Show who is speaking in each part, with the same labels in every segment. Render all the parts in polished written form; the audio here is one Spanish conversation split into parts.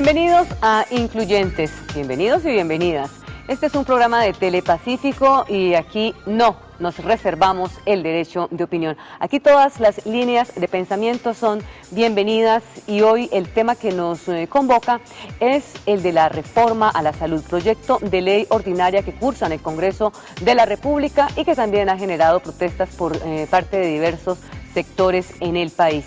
Speaker 1: Bienvenidos a Incluyentes, bienvenidos y bienvenidas. Este es un programa de Telepacífico y aquí no nos reservamos el derecho de opinión. Aquí todas las líneas de pensamiento son bienvenidas y hoy el tema que nos convoca es el de la reforma a la salud, proyecto de ley ordinaria que cursa en el Congreso de la República y que también ha generado protestas por parte de diversos sectores en el país.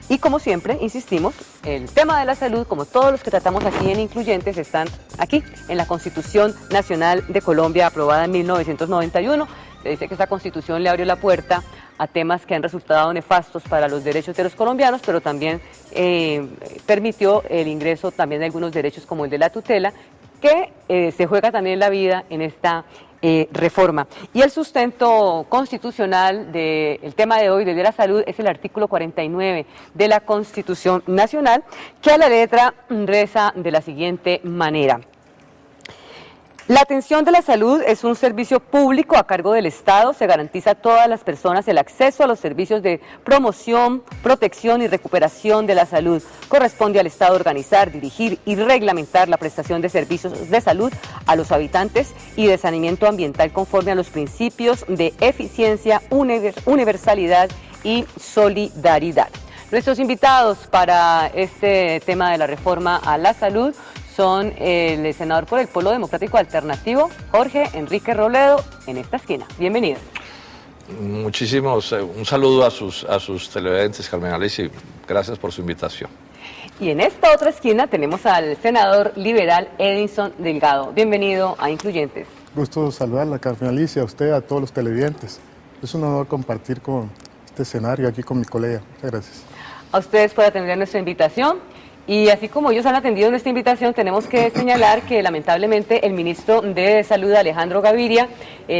Speaker 1: Y como siempre, insistimos, el tema de la salud, como todos los que tratamos aquí en Incluyentes, están aquí, en la Constitución Nacional de Colombia, aprobada en 1991. Se dice que esa Constitución le abrió la puerta a temas que han resultado nefastos para los derechos de los colombianos, pero también permitió el ingreso también de algunos derechos como el de la tutela, que se juega también la vida en esta reforma. Y el sustento constitucional del tema de hoy, de la salud, es el artículo 49 de la Constitución Nacional, que a la letra reza de la siguiente manera. La atención de la salud es un servicio público a cargo del Estado. Se garantiza a todas las personas el acceso a los servicios de promoción, protección y recuperación de la salud. Corresponde al Estado organizar, dirigir y reglamentar la prestación de servicios de salud a los habitantes y de saneamiento ambiental conforme a los principios de eficiencia, universalidad y solidaridad. Nuestros invitados para este tema de la reforma a la salud son el senador por el Polo Democrático Alternativo, Jorge Enrique Robledo, en esta esquina. Bienvenido.
Speaker 2: Un saludo a sus televidentes, Carmen Alicia, y gracias por su invitación.
Speaker 1: Y en esta otra esquina tenemos al senador liberal Edinson Delgado. Bienvenido a Incluyentes.
Speaker 3: Gusto saludarla, Carmen Alicia, a usted, a todos los televidentes. Es un honor compartir con este escenario aquí con mi colega. Muchas gracias.
Speaker 1: A ustedes por atender nuestra invitación. Y así como ellos han atendido nuestra invitación, tenemos que señalar que lamentablemente el ministro de Salud, Alejandro Gaviria,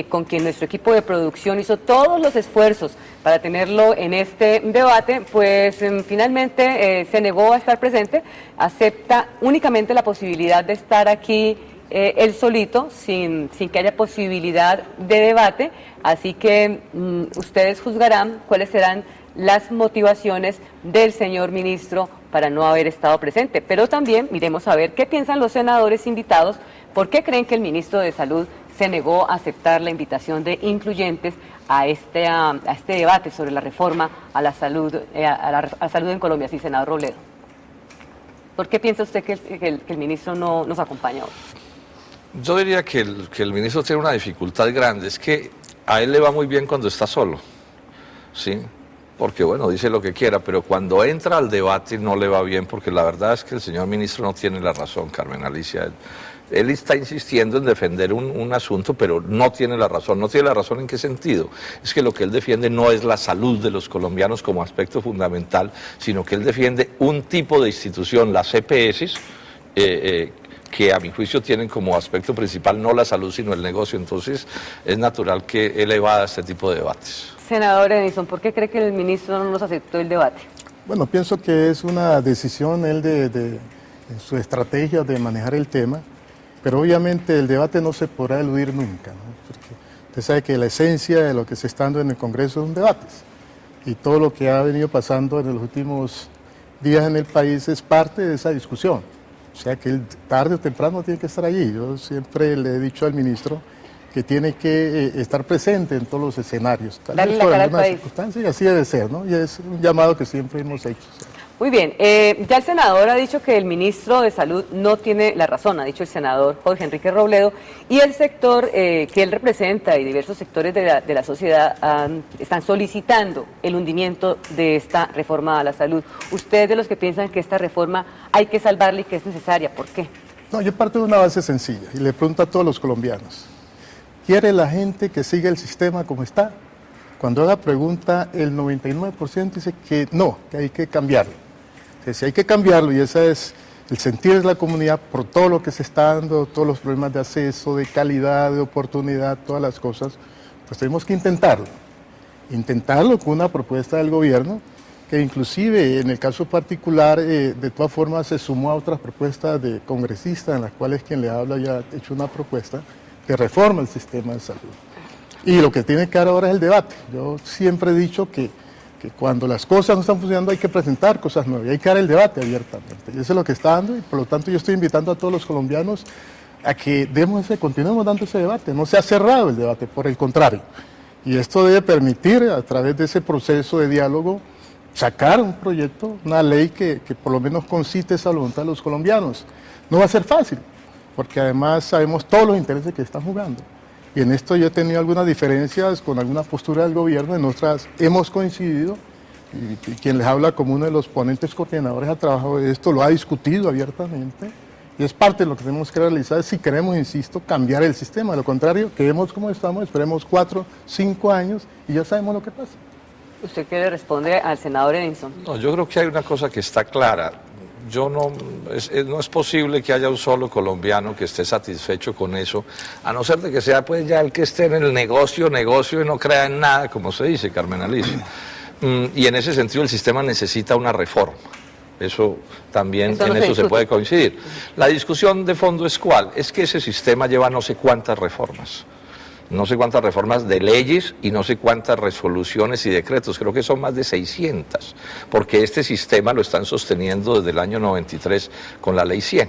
Speaker 1: con quien nuestro equipo de producción hizo todos los esfuerzos para tenerlo en este debate, pues finalmente se negó a estar presente, acepta únicamente la posibilidad de estar aquí él solito, sin que haya posibilidad de debate, así que ustedes juzgarán cuáles serán las motivaciones del señor ministro para no haber estado presente, pero también miremos a ver qué piensan los senadores invitados, por qué creen que el ministro de Salud se negó a aceptar la invitación de Incluyentes a este debate sobre la reforma a la salud en Colombia. Sí, senador Robledo. ¿Por qué piensa usted que el ministro no nos acompaña hoy?
Speaker 2: Yo diría que el ministro tiene una dificultad grande, es que a él le va muy bien cuando está solo, ¿sí? Porque bueno, dice lo que quiera, pero cuando entra al debate no le va bien, porque la verdad es que el señor ministro no tiene la razón, Carmen Alicia. Él está insistiendo en defender un asunto, pero no tiene la razón. ¿No tiene la razón en qué sentido? Es que lo que él defiende no es la salud de los colombianos como aspecto fundamental, sino que él defiende un tipo de institución, las EPS, que a mi juicio tienen como aspecto principal no la salud, sino el negocio. Entonces es natural que él evada este tipo de debates.
Speaker 1: Senador Edinson, ¿por qué cree que el ministro no nos aceptó el debate?
Speaker 3: Bueno, pienso que es una decisión él de su estrategia de manejar el tema, pero obviamente el debate no se podrá eludir nunca, ¿no? Porque usted sabe que la esencia de lo que se está dando en el Congreso es un debate, y todo lo que ha venido pasando en los últimos días en el país es parte de esa discusión. O sea que él tarde o temprano tiene que estar allí. Yo siempre le he dicho al ministro que tiene que estar presente en todos los escenarios.
Speaker 1: Darle la cara al país.
Speaker 3: Y así debe ser, ¿no? Y es un llamado que siempre hemos hecho.
Speaker 1: Muy bien, ya el senador ha dicho que el ministro de Salud no tiene la razón, ha dicho el senador Jorge Enrique Robledo, y el sector que él representa y diversos sectores de la sociedad están solicitando el hundimiento de esta reforma a la salud. ¿Ustedes de los que piensan que esta reforma hay que salvarla y que es necesaria? ¿Por qué? No,
Speaker 3: yo parto de una base sencilla y le pregunto a todos los colombianos. ¿Quiere la gente que siga el sistema como está? Cuando haga pregunta, el 99% dice que no, que hay que cambiarlo. Entonces, si hay que cambiarlo, y ese es el sentir de la comunidad por todo lo que se está dando, todos los problemas de acceso, de calidad, de oportunidad, todas las cosas, pues tenemos que intentarlo. Intentarlo con una propuesta del gobierno, que inclusive en el caso particular, de todas formas se sumó a otras propuestas de congresistas, en las cuales quien le habla ya ha hecho una propuesta que reforma el sistema de salud. Y lo que tiene que dar ahora es el debate. Yo siempre he dicho que que cuando las cosas no están funcionando hay que presentar cosas nuevas, y hay que dar el debate abiertamente. Y eso es lo que está dando, y por lo tanto yo estoy invitando a todos los colombianos a que continuemos dando ese debate. No se ha cerrado el debate, por el contrario. Y esto debe permitir, a través de ese proceso de diálogo, sacar un proyecto, una ley que por lo menos concite esa voluntad de los colombianos. No va a ser fácil, porque además sabemos todos los intereses que están jugando. Y en esto yo he tenido algunas diferencias con alguna postura del gobierno, en otras hemos coincidido, y quien les habla como uno de los ponentes coordinadores ha trabajado de esto, lo ha discutido abiertamente, y es parte de lo que tenemos que realizar si queremos, insisto, cambiar el sistema. De lo contrario, quedemos como estamos, esperemos 4, 5 años y ya sabemos lo que pasa.
Speaker 1: ¿Usted qué le responde al senador Edinson?
Speaker 2: No, yo creo que hay una cosa que está clara. No es posible que haya un solo colombiano que esté satisfecho con eso, a no ser de que sea pues ya el que esté en el negocio y no crea en nada, como se dice, Carmen Alicia. Y en ese sentido el sistema necesita una reforma. Eso también, en eso se puede coincidir. La discusión de fondo es ¿cuál? Es que ese sistema lleva no sé cuántas reformas de leyes y no sé cuántas resoluciones y decretos, creo que son más de 600, porque este sistema lo están sosteniendo desde el año 93 con la ley 100.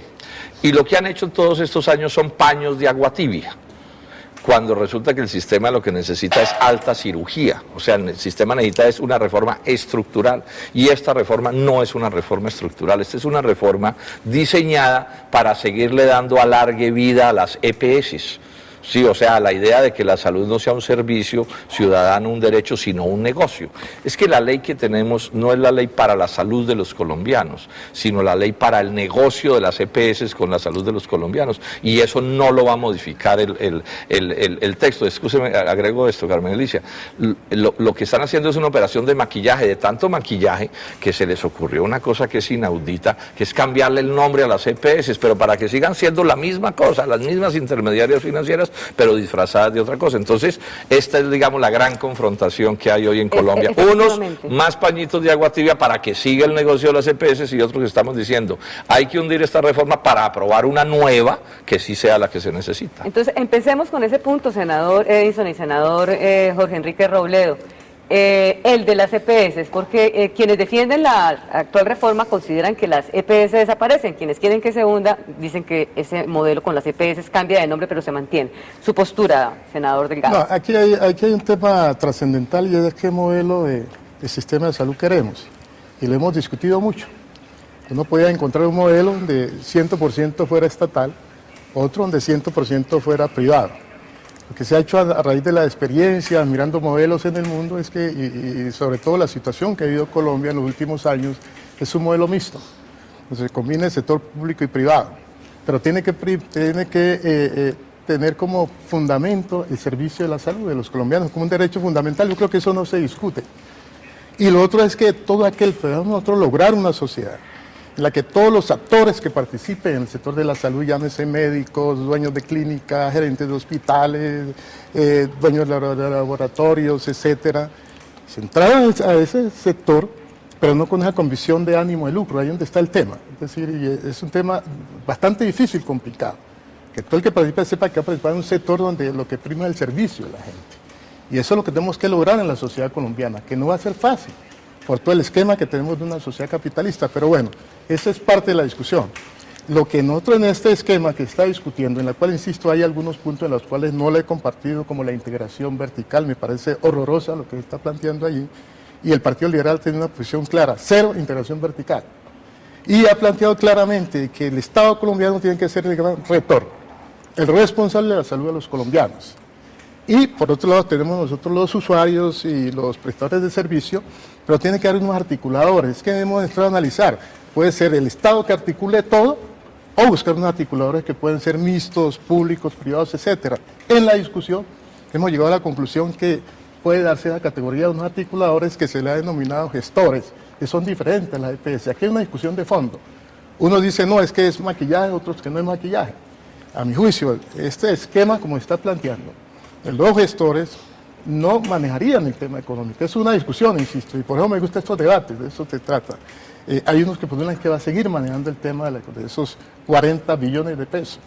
Speaker 2: Y lo que han hecho todos estos años son paños de agua tibia, cuando resulta que el sistema lo que necesita es alta cirugía, o sea, el sistema necesita es una reforma estructural, y esta reforma no es una reforma estructural, esta es una reforma diseñada para seguirle dando alargue vida a las EPS. Sí, o sea, la idea de que la salud no sea un servicio ciudadano, un derecho, sino un negocio. Es que la ley que tenemos no es la ley para la salud de los colombianos, sino la ley para el negocio de las EPS con la salud de los colombianos. Y eso no lo va a modificar el texto. Escúcheme, agrego esto, Carmen Alicia. Lo que están haciendo es una operación de maquillaje, de tanto maquillaje, que se les ocurrió una cosa que es inaudita, que es cambiarle el nombre a las EPS, pero para que sigan siendo la misma cosa, las mismas intermediarias financieras, pero disfrazadas de otra cosa. Entonces, esta es, digamos, la gran confrontación que hay hoy en Colombia. Unos más pañitos de agua tibia para que siga el negocio de las EPS, y otros que estamos diciendo, hay que hundir esta reforma para aprobar una nueva que sí sea la que se necesita.
Speaker 1: Entonces, empecemos con ese punto, senador Edinson y senador Jorge Enrique Robledo. El de las EPS, porque quienes defienden la actual reforma consideran que las EPS desaparecen, quienes quieren que se hunda dicen que ese modelo con las EPS cambia de nombre pero se mantiene. Su postura, senador Delgado.
Speaker 3: No, aquí hay un tema trascendental, y es qué modelo de sistema de salud queremos, y lo hemos discutido mucho. Uno podía encontrar un modelo donde 100% fuera estatal, otro donde 100% fuera privado. Lo que se ha hecho a raíz de la experiencia, mirando modelos en el mundo, es que, y sobre todo la situación que ha vivido Colombia en los últimos años, es un modelo mixto. Entonces combina el sector público y privado, pero tiene que tener como fundamento el servicio de la salud de los colombianos, como un derecho fundamental. Yo creo que eso no se discute. Y lo otro es que todo aquel, podemos nosotros lograr una sociedad en la que todos los actores que participen en el sector de la salud, llámese médicos, dueños de clínicas, gerentes de hospitales, dueños de laboratorios, etcétera, se entraran a ese sector, pero no con esa convicción de ánimo de lucro. Ahí es donde está el tema. Es decir, y es un tema bastante difícil, complicado. Que todo el que participe sepa que va a participar en un sector donde lo que prima es el servicio de la gente. Y eso es lo que tenemos que lograr en la sociedad colombiana, que no va a ser fácil, por todo el esquema que tenemos de una sociedad capitalista. Pero bueno, esa es parte de la discusión. Lo que nosotros en este esquema que está discutiendo, en la cual, insisto, hay algunos puntos en los cuales no le he compartido, como la integración vertical, me parece horrorosa lo que está planteando allí, y el Partido Liberal tiene una posición clara, cero integración vertical. Y ha planteado claramente que el Estado colombiano tiene que ser el gran rector, el responsable de la salud de los colombianos. Y por otro lado tenemos nosotros los usuarios y los prestadores de servicio, pero tiene que haber unos articuladores. Es que hemos estado a analizar. Puede ser el Estado que articule todo, o buscar unos articuladores que pueden ser mixtos, públicos, privados, etcétera. En la discusión hemos llegado a la conclusión que puede darse la categoría de unos articuladores que se le ha denominado gestores, que son diferentes a las EPS. Aquí hay una discusión de fondo. Uno dice, no, es que es maquillaje, otros que no es maquillaje. A mi juicio, este esquema como está planteando, los gestores no manejarían el tema económico. Es una discusión, insisto, y por eso me gustan estos debates, de eso se trata. Hay unos que postulan que va a seguir manejando el tema de esos 40 billones de pesos,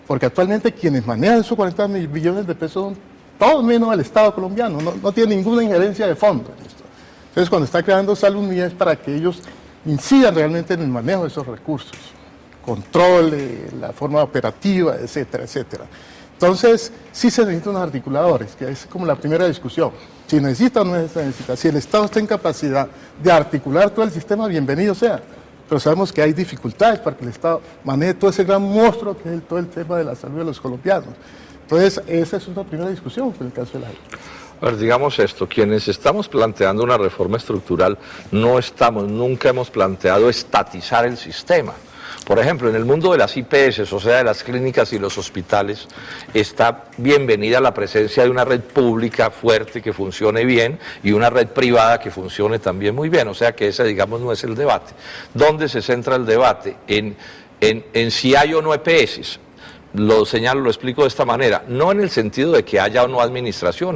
Speaker 3: porque actualmente quienes manejan esos 40 billones de pesos son todos menos el Estado colombiano, no tiene ninguna injerencia de fondo en esto. Entonces, cuando está creando Salud Mía es para que ellos incidan realmente en el manejo de esos recursos, control, la forma operativa, etcétera, etcétera. Entonces, sí se necesitan unos articuladores, que es como la primera discusión. Si necesita o no necesita, si el Estado está en capacidad de articular todo el sistema, bienvenido sea. Pero sabemos que hay dificultades para que el Estado maneje todo ese gran monstruo que es todo el tema de la salud de los colombianos. Entonces, esa es una primera discusión con el caso de la gente.
Speaker 2: A ver, digamos esto, quienes estamos planteando una reforma estructural, nunca hemos planteado estatizar el sistema. Por ejemplo, en el mundo de las IPS, o sea, de las clínicas y los hospitales, está bienvenida la presencia de una red pública fuerte que funcione bien y una red privada que funcione también muy bien. O sea que ese, digamos, no es el debate. ¿Dónde se centra el debate? En si hay o no EPS. Lo señalo, lo explico de esta manera, no en el sentido de que haya o no administración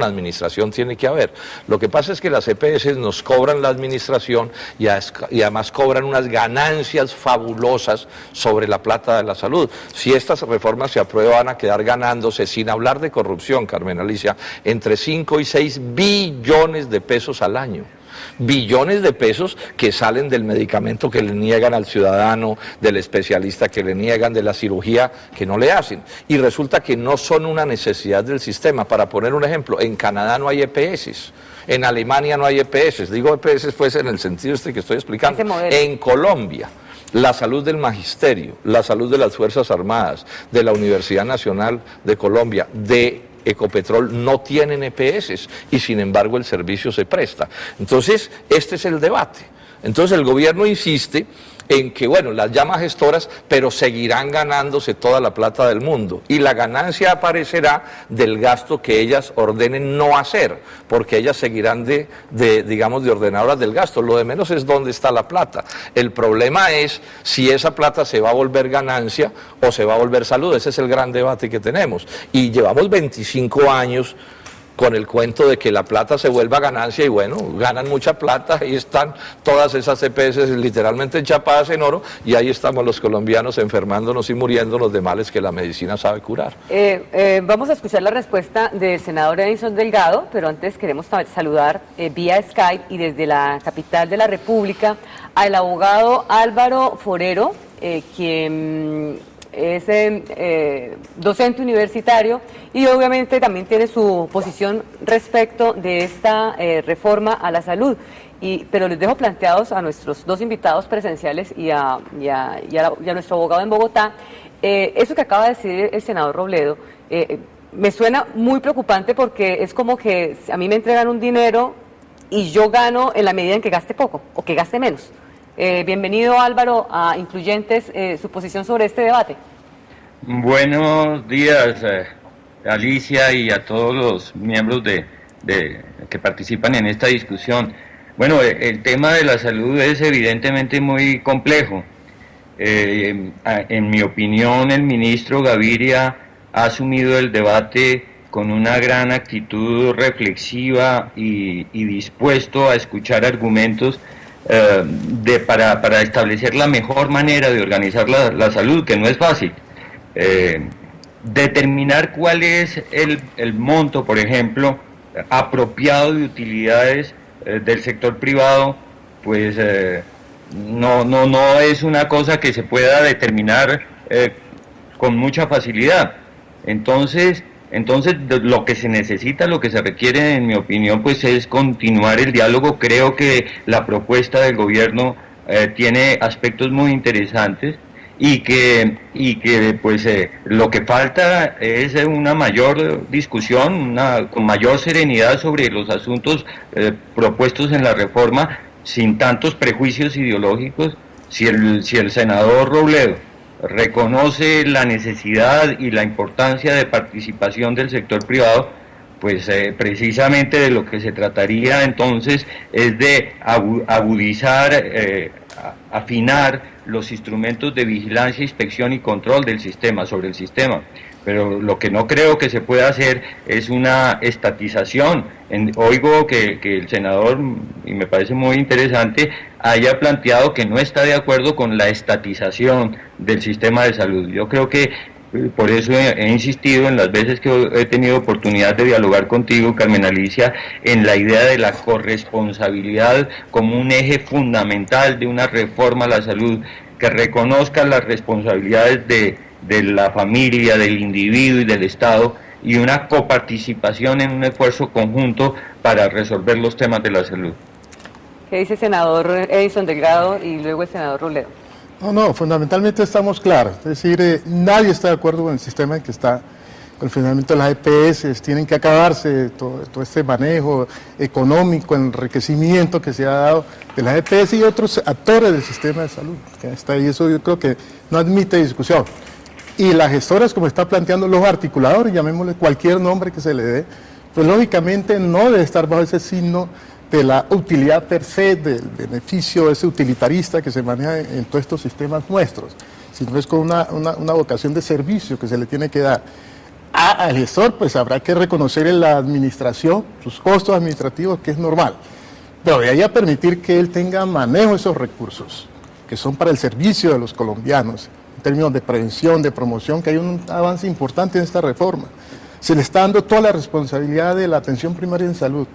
Speaker 2: tiene que haber. Lo que pasa es que las EPS nos cobran la administración y además cobran unas ganancias fabulosas sobre la plata de la salud. Si estas reformas se aprueban, van a quedar ganándose, sin hablar de corrupción, Carmen Alicia, entre 5 y 6 billones de pesos al año. Billones de pesos que salen del medicamento que le niegan al ciudadano, del especialista que le niegan, de la cirugía que no le hacen. Y resulta que no son una necesidad del sistema. Para poner un ejemplo, en Canadá no hay EPS. En Alemania no hay EPS. Digo EPS pues en el sentido que estoy explicando. En Colombia, la salud del magisterio, la salud de las Fuerzas Armadas, de la Universidad Nacional de Colombia, de Ecopetrol no tienen EPS y sin embargo el servicio se presta. Entonces, este es el debate. Entonces el gobierno insiste en que, bueno, las llama gestoras, pero seguirán ganándose toda la plata del mundo. Y la ganancia aparecerá del gasto que ellas ordenen no hacer, porque ellas seguirán digamos, de ordenadoras del gasto. Lo de menos es dónde está la plata. El problema es si esa plata se va a volver ganancia o se va a volver salud. Ese es el gran debate que tenemos. Y llevamos 25 años con el cuento de que la plata se vuelva ganancia y bueno, ganan mucha plata, ahí están todas esas EPS literalmente enchapadas en oro y ahí estamos los colombianos enfermándonos y muriéndonos de males que la medicina sabe curar.
Speaker 1: Vamos a escuchar la respuesta del senador Edison Delgado, pero antes queremos saludar vía Skype y desde la capital de la República al abogado Álvaro Forero, quien es docente universitario y obviamente también tiene su posición respecto de esta reforma a la salud. Pero les dejo planteados a nuestros dos invitados presenciales y a nuestro abogado en Bogotá, eso que acaba de decir el senador Robledo, me suena muy preocupante porque es como que a mí me entregan un dinero y yo gano en la medida en que gaste poco o que gaste menos. Bienvenido Álvaro a Incluyentes, su posición sobre este debate.
Speaker 4: Buenos días Alicia y a todos los miembros que participan en esta discusión. Bueno, el tema de la salud es evidentemente muy complejo. En mi opinión, el ministro Gaviria ha asumido el debate con una gran actitud reflexiva y dispuesto a escuchar argumentos para establecer la mejor manera de organizar la salud, que no es fácil. Determinar cuál es el monto, por ejemplo, apropiado de utilidades del sector privado, pues no es una cosa que se pueda determinar con mucha facilidad. Entonces lo que se necesita, lo que se requiere, en mi opinión, pues es continuar el diálogo. Creo que la propuesta del gobierno tiene aspectos muy interesantes y que pues lo que falta es una mayor discusión, con mayor serenidad sobre los asuntos propuestos en la reforma, sin tantos prejuicios ideológicos. Si el senador Robledo reconoce la necesidad y la importancia de participación del sector privado, pues precisamente de lo que se trataría entonces es de agudizar, afinar los instrumentos de vigilancia, inspección y control del sistema, sobre el sistema. Pero lo que no creo que se pueda hacer es una estatización. Oigo que el senador, y me parece muy interesante, haya planteado que no está de acuerdo con la estatización del sistema de salud. Yo creo que Por eso he insistido en las veces que he tenido oportunidad de dialogar contigo, Carmen Alicia, en la idea de la corresponsabilidad como un eje fundamental de una reforma a la salud, que reconozca las responsabilidades de la familia, del individuo y del Estado, y una coparticipación en un esfuerzo conjunto para resolver los temas de la salud.
Speaker 1: ¿Qué dice el senador Edison Delgado y luego el senador Robledo?
Speaker 3: No, fundamentalmente estamos claros. Es decir, nadie está de acuerdo con el sistema en que está, con el funcionamiento de las EPS. Tienen que acabarse todo este manejo económico, enriquecimiento que se ha dado de las EPS y otros actores del sistema de salud. Que está ahí, eso yo creo que no admite discusión. Y las gestoras, como está planteando los articuladores, llamémosle cualquier nombre que se le dé, pues lógicamente no debe estar bajo ese signo de la utilidad per se, del beneficio ese utilitarista que se maneja en todos estos sistemas nuestros, sino es con una vocación de servicio que se le tiene que dar. Al gestor pues habrá que reconocer en la administración sus costos administrativos, que es normal, pero de ahí a permitir que él tenga manejo de esos recursos, que son para el servicio de los colombianos, en términos de prevención, de promoción, que hay un avance importante en esta reforma. Se le está dando toda la responsabilidad de la atención primaria en salud,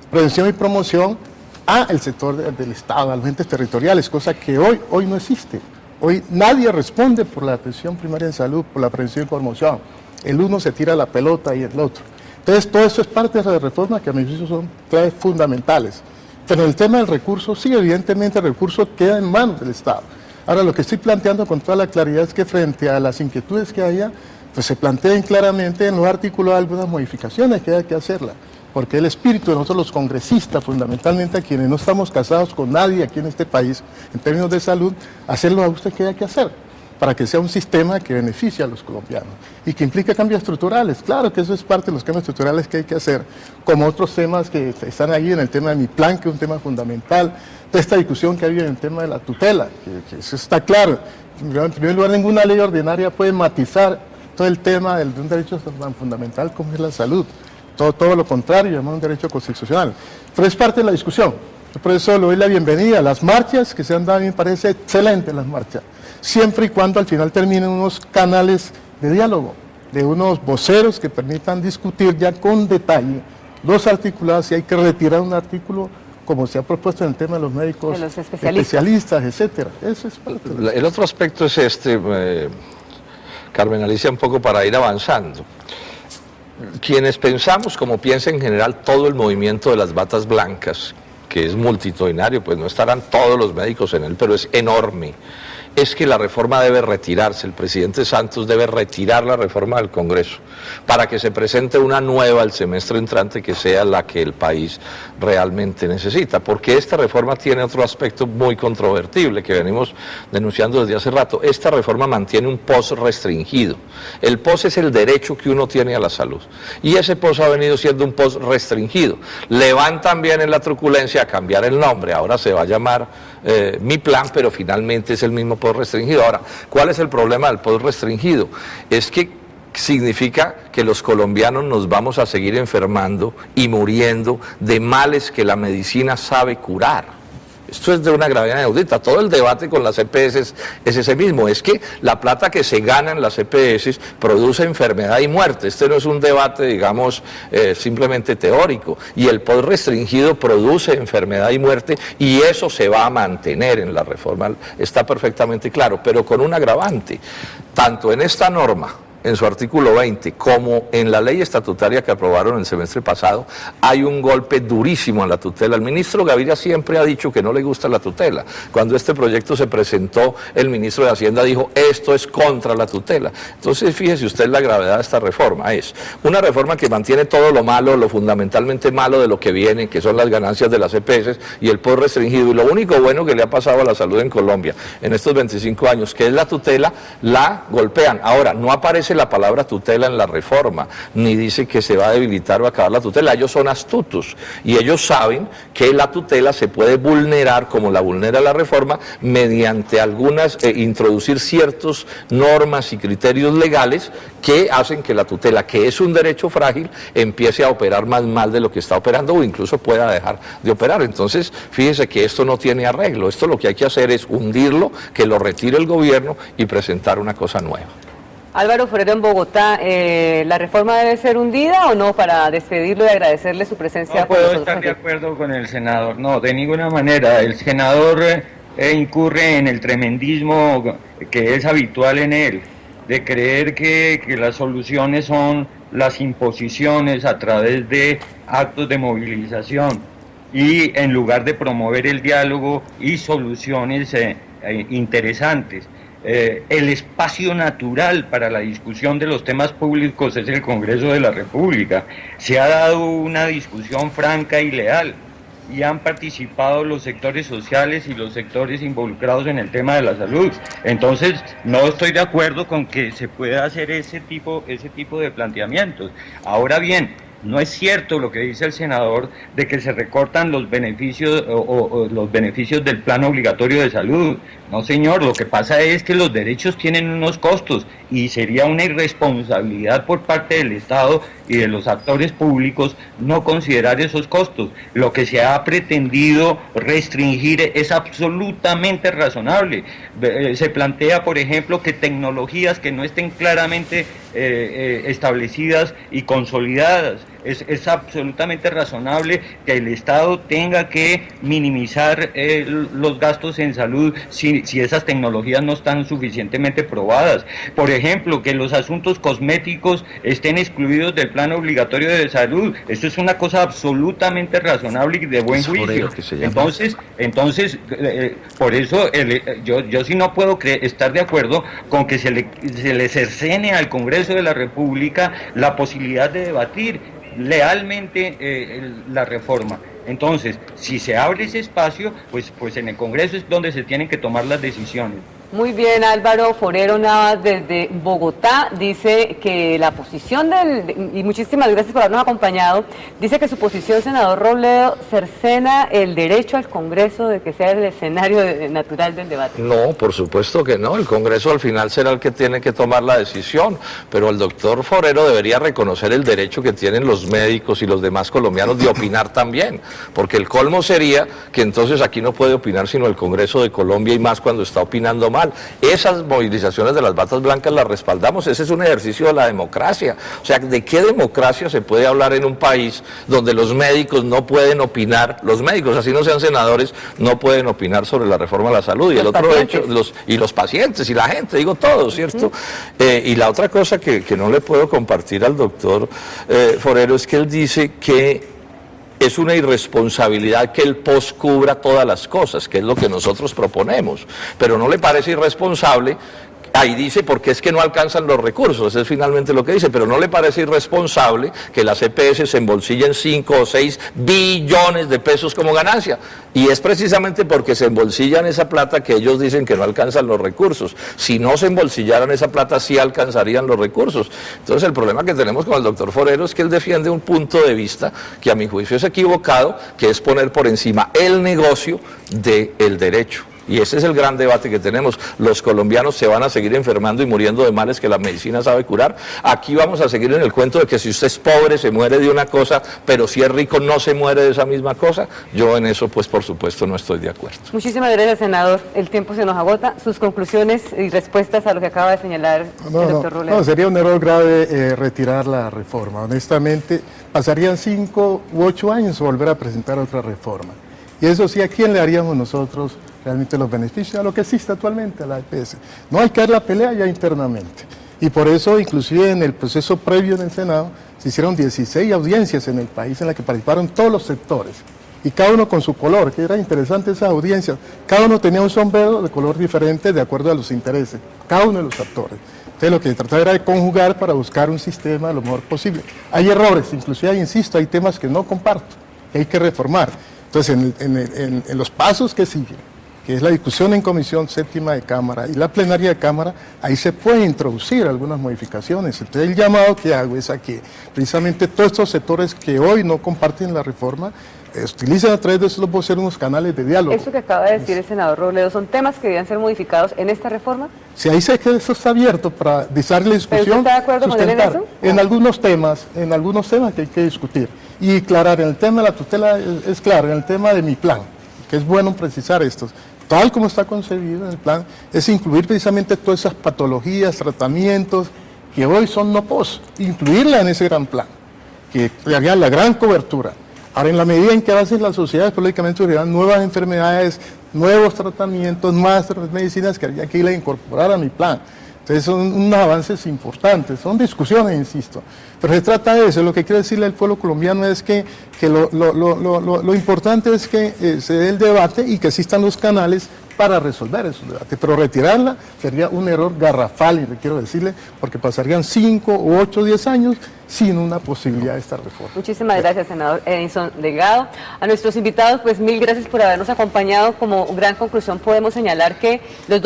Speaker 3: prevención y promoción al sector del Estado, a los entes territoriales, cosa que hoy no existe. Hoy nadie responde por la atención primaria en salud, por la prevención y promoción. El uno se tira la pelota y el otro. Entonces, todo eso es parte de la reforma que a mi juicio son claves fundamentales. Pero en el tema del recurso, sí, evidentemente el recurso queda en manos del Estado. Ahora, lo que estoy planteando con toda la claridad es que frente a las inquietudes que haya, pues se planteen claramente en los artículos algunas modificaciones que hay que hacerlas. Porque el espíritu de nosotros los congresistas, fundamentalmente a quienes no estamos casados con nadie aquí en este país, en términos de salud, hacer los ajustes que hay que hacer, para que sea un sistema que beneficie a los colombianos y que implique cambios estructurales. Claro que eso es parte de los cambios estructurales que hay que hacer, como otros temas que están ahí en el tema de mi plan, que es un tema fundamental, de esta discusión que ha habido en el tema de la tutela, que eso está claro. En primer lugar, ninguna ley ordinaria puede matizar todo el tema de un derecho tan fundamental como es la salud. Todo lo contrario, llamamos un derecho constitucional. Pero es parte de la discusión. Por eso le doy la bienvenida a las marchas que se han dado, a mí me parece excelente las marchas, siempre y cuando al final terminen unos canales de diálogo, de unos voceros que permitan discutir ya con detalle los articulados, si hay que retirar un artículo, como se ha propuesto en el tema de los médicos,
Speaker 1: de los especialistas,
Speaker 3: etcétera. Eso es parte de
Speaker 2: El otro aspecto es Carmen Alicia, un poco para ir avanzando. Quienes pensamos, como piensa en general todo el movimiento de las batas blancas, que es multitudinario, pues no estarán todos los médicos en él, pero es enorme, es que la reforma debe retirarse, el presidente Santos debe retirar la reforma del Congreso para que se presente una nueva el semestre entrante que sea la que el país realmente necesita, porque esta reforma tiene otro aspecto muy controvertible que venimos denunciando desde hace rato. Esta reforma mantiene un POS restringido. El POS es el derecho que uno tiene a la salud y ese POS ha venido siendo un POS restringido. Le van también en la truculencia a cambiar el nombre, ahora se va a llamar Mi Plan, pero finalmente es el mismo POS restringido. Ahora, ¿cuál es el problema del POS restringido? Es que significa que los colombianos nos vamos a seguir enfermando y muriendo de males que la medicina sabe curar. Esto es de una gravedad inaudita. Todo el debate con las EPS es ese mismo, es que la plata que se gana en las EPS produce enfermedad y muerte. Este no es un debate, digamos, simplemente teórico. Y el POS restringido produce enfermedad y muerte y eso se va a mantener en la reforma. Está perfectamente claro, pero con un agravante. Tanto en esta norma, en su artículo 20, como en la ley estatutaria que aprobaron el semestre pasado, hay un golpe durísimo a la tutela. El ministro Gaviria siempre ha dicho que no le gusta la tutela. Cuando este proyecto se presentó, el ministro de Hacienda dijo, esto es contra la tutela. Entonces, fíjese usted la gravedad de esta reforma. Es una reforma que mantiene todo lo malo, lo fundamentalmente malo de lo que viene, que son las ganancias de las EPS y el POS restringido. Y lo único bueno que le ha pasado a la salud en Colombia en estos 25 años, que es la tutela, la golpean. Ahora, no aparece la palabra tutela en la reforma, ni dice que se va a debilitar o acabar la tutela. Ellos son astutos y ellos saben que la tutela se puede vulnerar, como la vulnera la reforma, mediante algunas, introducir ciertas normas y criterios legales que hacen que la tutela, que es un derecho frágil, empiece a operar más mal de lo que está operando o incluso pueda dejar de operar. Entonces, fíjese que esto no tiene arreglo. Esto lo que hay que hacer es hundirlo, que lo retire el gobierno y presentar una cosa nueva.
Speaker 1: Álvaro Forero en Bogotá, ¿la reforma debe ser hundida o no, para despedirlo y agradecerle su presencia?
Speaker 4: No puedo estar de acuerdo con el senador, no, de ninguna manera. El senador incurre en el tremendismo que es habitual en él, de creer que las soluciones son las imposiciones a través de actos de movilización, y en lugar de promover el diálogo y soluciones interesantes. El espacio natural para la discusión de los temas públicos es el Congreso de la República. Se ha dado una discusión franca y leal, y han participado los sectores sociales y los sectores involucrados en el tema de la salud. Entonces, no estoy de acuerdo con que se pueda hacer ese tipo de planteamientos. Ahora bien, no es cierto lo que dice el senador de que se recortan los beneficios o los beneficios del plan obligatorio de salud. No, señor, lo que pasa es que los derechos tienen unos costos, y sería una irresponsabilidad por parte del Estado y de los actores públicos no considerar esos costos. Lo que se ha pretendido restringir es absolutamente razonable. Se plantea, por ejemplo, que tecnologías que no estén claramente establecidas y consolidadas, es absolutamente razonable que el Estado tenga que minimizar los gastos en salud si esas tecnologías no están suficientemente probadas. Por ejemplo, que los asuntos cosméticos estén excluidos del plan obligatorio de salud. Esto es una cosa absolutamente razonable y de buen juicio. Entonces, por eso yo sí no puedo estar de acuerdo con que se le cercene al Congreso de la República la posibilidad de debatir lealmente la reforma. Entonces, si se abre ese espacio, pues en el Congreso es donde se tienen que tomar las decisiones.
Speaker 1: Muy bien, Álvaro Forero Navas desde Bogotá dice que la posición y muchísimas gracias por habernos acompañado, dice que su posición, senador Robledo, cercena el derecho al Congreso de que sea el escenario natural del debate.
Speaker 2: No, por supuesto que no, el Congreso al final será el que tiene que tomar la decisión, pero el doctor Forero debería reconocer el derecho que tienen los médicos y los demás colombianos de opinar también, porque el colmo sería que entonces aquí no puede opinar sino el Congreso de Colombia, y más cuando está opinando mal. Esas movilizaciones de las batas blancas las respaldamos, ese es un ejercicio de la democracia. O sea, ¿de qué democracia se puede hablar en un país donde los médicos no pueden opinar, los médicos, así no sean senadores, no pueden opinar sobre la reforma a la salud? Y el otro hecho, los pacientes y la gente, digo todo, ¿cierto? Y la otra cosa que no le puedo compartir al doctor Forero es que él dice que es una irresponsabilidad que el POS cubra todas las cosas, que es lo que nosotros proponemos, pero no le parece irresponsable. Ahí dice, porque es que no alcanzan los recursos, es finalmente lo que dice, pero no le parece irresponsable que las EPS se embolsillen 5 o 6 billones de pesos como ganancia, y es precisamente porque se embolsillan esa plata que ellos dicen que no alcanzan los recursos. Si no se embolsillaran esa plata, sí alcanzarían los recursos. Entonces el problema que tenemos con el doctor Forero es que él defiende un punto de vista que a mi juicio es equivocado, que es poner por encima el negocio del derecho. Y ese es el gran debate que tenemos. Los colombianos se van a seguir enfermando y muriendo de males que la medicina sabe curar. Aquí vamos a seguir en el cuento de que si usted es pobre se muere de una cosa, pero si es rico no se muere de esa misma cosa. Yo en eso, pues por supuesto, no estoy de acuerdo.
Speaker 1: Muchísimas gracias, senador. El tiempo se nos agota. Sus conclusiones y respuestas a lo que acaba de señalar el doctor Robledo.
Speaker 3: No, sería un error grave retirar la reforma. Honestamente, pasarían 5 u 8 años volver a presentar otra reforma. Y eso sí, ¿a quién le haríamos nosotros realmente los beneficios? A lo que existe actualmente, a la EPS. No hay que dar la pelea ya internamente. Y por eso, inclusive en el proceso previo en el Senado, se hicieron 16 audiencias en el país en las que participaron todos los sectores. Y cada uno con su color, que era interesante esa audiencia. Cada uno tenía un sombrero de color diferente de acuerdo a los intereses, cada uno de los actores. Entonces lo que trataba era de conjugar para buscar un sistema lo mejor posible. Hay errores, inclusive, insisto, hay temas que no comparto, que hay que reformar. Entonces, en los pasos que siguen, que es la discusión en Comisión Séptima de Cámara y la plenaria de Cámara, ahí se pueden introducir algunas modificaciones. Entonces, el llamado que hago es a que precisamente todos estos sectores que hoy no comparten la reforma, utilicen a través de esos unos canales de diálogo.
Speaker 1: Eso que acaba de decir el senador Robledo, ¿son temas que debían ser modificados en esta reforma?
Speaker 3: Si ahí sé que eso está abierto para darle discusión,
Speaker 1: ¿Pero usted está de acuerdo con él en eso?
Speaker 3: En algunos temas que hay que discutir. Y aclarar, en el tema de la tutela es claro, en el tema de mi plan, que es bueno precisar esto. tal como está concebido en el plan, es incluir precisamente todas esas patologías, tratamientos que hoy son no pos, incluirla en ese gran plan, que haría la gran cobertura. Ahora, en la medida en que avancen las sociedades, pues, lógicamente surgirán nuevas enfermedades, nuevos tratamientos, más medicinas que habría que ir a incorporar a mi plan. Entonces son unos avances importantes, son discusiones, insisto. Pero se trata de eso, lo que quiero decirle al pueblo colombiano es que lo importante es que se dé el debate y que existan los canales para resolver esos debates. Pero retirarla sería un error garrafal, y le quiero decirle, porque pasarían 5, 8, 10 años sin una posibilidad de esta reforma.
Speaker 1: Muchísimas gracias, senador Edinson Delgado. A nuestros invitados, pues mil gracias por habernos acompañado. Como gran conclusión podemos señalar que los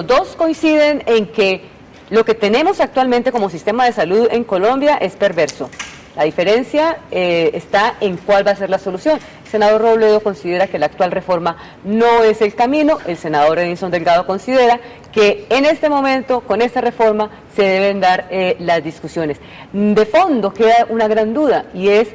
Speaker 1: dos coinciden en que lo que tenemos actualmente como sistema de salud en Colombia es perverso. La diferencia está en cuál va a ser la solución. El senador Robledo considera que la actual reforma no es el camino. El senador Edinson Delgado considera que en este momento, con esta reforma, se deben dar las discusiones. De fondo queda una gran duda, y es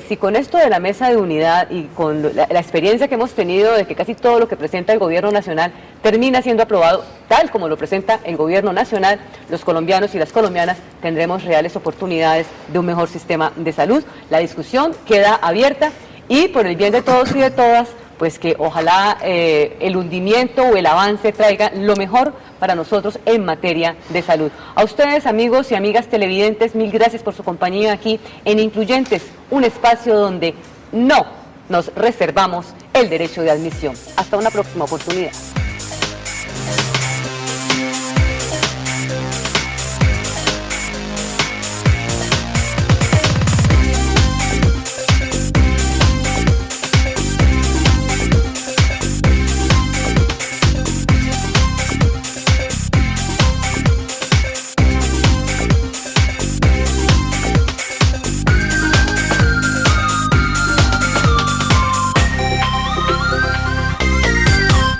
Speaker 1: si con esto de la mesa de unidad y con la experiencia que hemos tenido de que casi todo lo que presenta el gobierno nacional termina siendo aprobado tal como lo presenta el gobierno nacional, los colombianos y las colombianas tendremos reales oportunidades de un mejor sistema de salud. La discusión queda abierta y, por el bien de todos y de todas, pues que ojalá el hundimiento o el avance traiga lo mejor para nosotros en materia de salud. A ustedes, amigos y amigas televidentes, mil gracias por su compañía aquí en Incluyentes, un espacio donde no nos reservamos el derecho de admisión. Hasta una próxima oportunidad.